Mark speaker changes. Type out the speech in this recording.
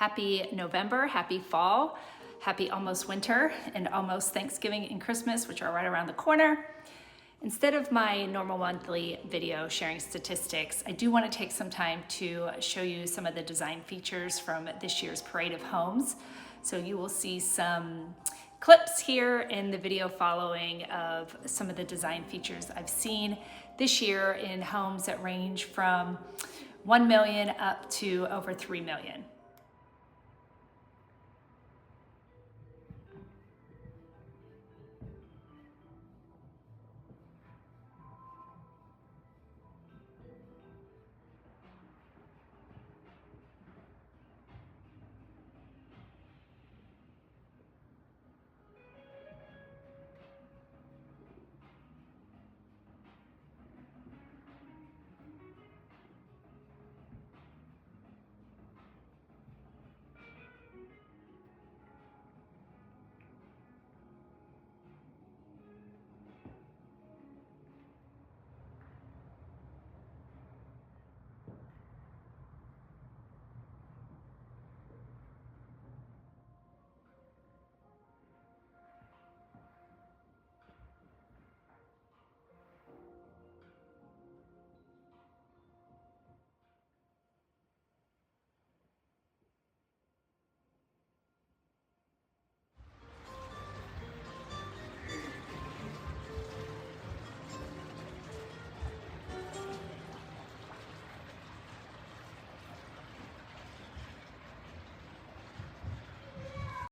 Speaker 1: Happy November, happy fall, happy almost winter, and almost Thanksgiving and Christmas, which are right around the corner. Instead of my normal monthly video sharing statistics, I do want to take some time to show you some of the design features from this year's Parade of Homes. So you will see some clips here in the video following of some of the design features I've seen this year in homes that range from 1 million up to over 3 million.